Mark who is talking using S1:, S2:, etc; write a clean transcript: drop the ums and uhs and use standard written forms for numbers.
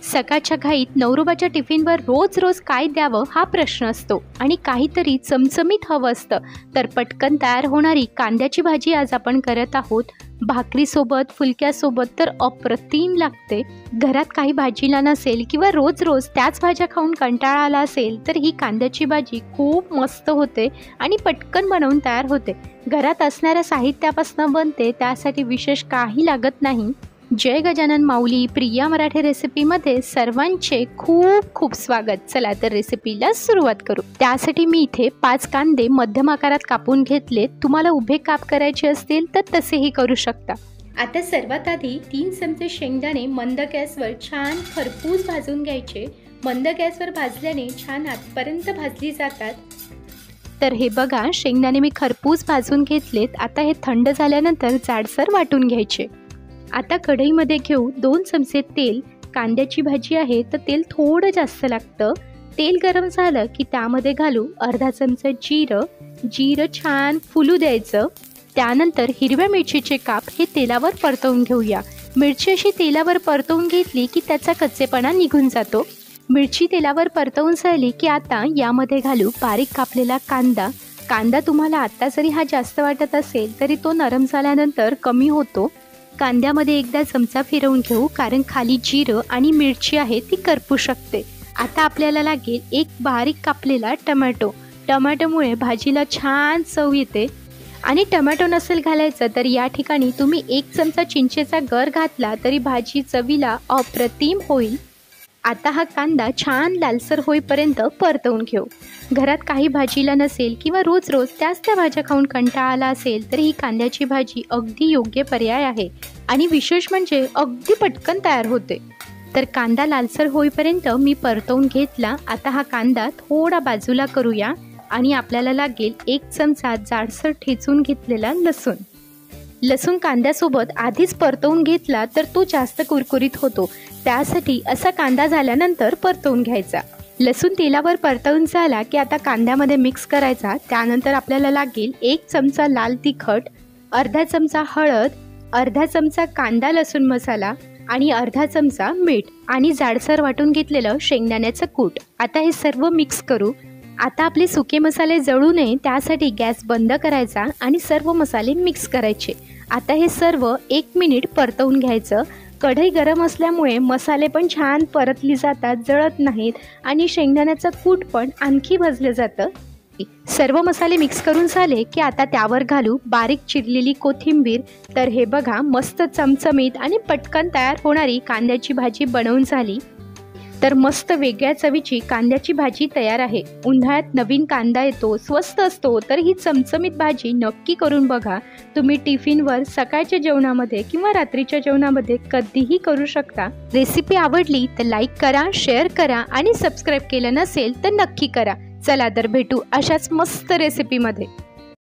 S1: सकाळच्या घाईत नवरोबाच्या टिफिनवर रोज रोज काय द्यावं हा प्रश्न असतो आणि काहीतरी चमचमीत हवं असतं. तर पटकन तयार होणारी कांद्याची भाजी आज आपण करत आहोत. भाकरीसोबत फुलक्यासोबत तर अप्रतिम लागते. घरात काही भाजीला नसेल किंवा रोज रोज त्याच भाज्या खाऊन कंटाळा आला असेल तर ही कांद्याची भाजी खूप मस्त होते आणि पटकन बनवून तयार होते. घरात असणाऱ्या साहित्यापासून बनते, त्यासाठी विशेष काही लागत नाही. जय गजानन माऊली प्रिया मराठी रेसिपीमध्ये सर्वांचे खूप खूप स्वागत. चला तर रेसिपीला सुरुवात करू. त्यासाठी मी इथे 5 कांदे मध्यम आकारात कापून घेतले. तुम्हाला उभे काप करायचे असतील तर तसेही करू शकता. आता सर्वात आधी 3 चमचे शेंगदाणे मंद गॅसवर छान खरपूस भाजून घ्यायचे. मंद गॅसवर भाजल्याने छान आतपर्यंत भाजली जातात. तर हे बघा, शेंगदाणे मी खरपूस भाजून घेतलेत. आता हे थंड झाल्यानंतर जाडसर वाटून घ्यायचे. आता कढईमध्ये घेऊ 2 चमचे तेल. कांद्याची भाजी आहे तर तेल थोडं जास्त लागतं. तेल गरम झालं की त्यामध्ये घालू अर्धा चमचा जिरं छान फुलू द्यायचं. त्यानंतर हिरव्या मिरचीचे काप हे तेलावर परतवून घेऊया. मिरची अशी तेलावर परतवून घेतली की त्याचा कच्चेपणा निघून जातो. मिरची तेलावर परतवून झाली की आता यामध्ये घालू बारीक कापलेला कांदा तुम्हाला आत्ता जरी हा जास्त वाटत असेल तरी तो नरम झाल्यानंतर कमी होतो. कांद्यामध्ये एकदा चमचा फिरवून घेऊ, कारण खाली जिरं आणि मिरची आहे ती करपू शकते. आता आपल्याला लागेल एक बारीक कापलेला टोमॅटोमुळे भाजीला छान चव येते. आणि टोमॅटो नसेल घालायचं तर या ठिकाणी तुम्ही 1 चमचा चिंचेचा गर घातला तरी भाजी चवीला अप्रतिम होईल. आता हा कांदा छान लालसर होईपर्यंत परतवून घेऊ. घरात काही भाजीला नसेल किंवा रोज रोज त्याच त्या भाज्या खाऊन कंटाळा आला असेल तर ही कांद्याची भाजी अगदी योग्य पर्याय आहे आणि विशेष म्हणजे अगदी पटकन तयार होते. तर कांदा लालसर होईपर्यंत मी परतवून घेतला. आता हा कांदा थोडा बाजूला करूया आणि आपल्याला लागेल 1 चमचा जाडसर ठेचून घेतलेला लसूण कांद्यासोबत आधीच परतवून घेतला तर तो जास्त कुरकुरीत होतो. त्यासाठी असा कांदा झाल्यानंतर परतवून घ्यायचा. लसूण तेलावर परतवून झाला की आता कांद्यामध्ये मिक्स करायचा. त्यानंतर आपल्याला लागेल 1 चमचा लाल तिखट, अर्धा चमचा हळद, अर्धा चमचा कांदा लसूण मसाला आणि अर्धा चमचा मीठ आणि जाडसर वाटून घेतलेलं शेंगदाण्याचं कूट. आता हे सर्व मिक्स करू. आता आपले सुके मसाले जळू नये त्यासाठी गॅस बंद करायचा आणि सर्व मसाले मिक्स करायचे. आता हे सर्व 1 मिनिट परतवून घ्यायचं. कढई गरम असल्यामुळे मसाले पण छान परतली जातात, जळत नाहीत आणि शेंगदाण्याचं कूट पण आणखी भाजलं जातं. सर्व मसाले मिक्स करून झाले की आता त्यावर घालू बारीक चिरलेली कोथिंबीर. तर हे बघा, मस्त चमचमीत आणि पटकन तयार होणारी कांद्याची भाजी बनवून झाली. तर मस्त वेगळ्या चवीची कांद्याची भाजी तयार आहे. उन्हाळ्यात नवीन कांदा येतो, स्वस्त असतो, तर ही चमचमीत भाजी नक्की करून बघा. तुम्ही टिफिनवर, सकाळच्या जेवणामध्ये किंवा रात्रीच्या जेवणामध्ये कधीही करू शकता. रेसिपी आवडली तर लाईक करा, शेअर करा आणि सबस्क्राईब केलं नसेल तर नक्की करा. चला तर भेटू अशाच मस्त रेसिपीमध्ये.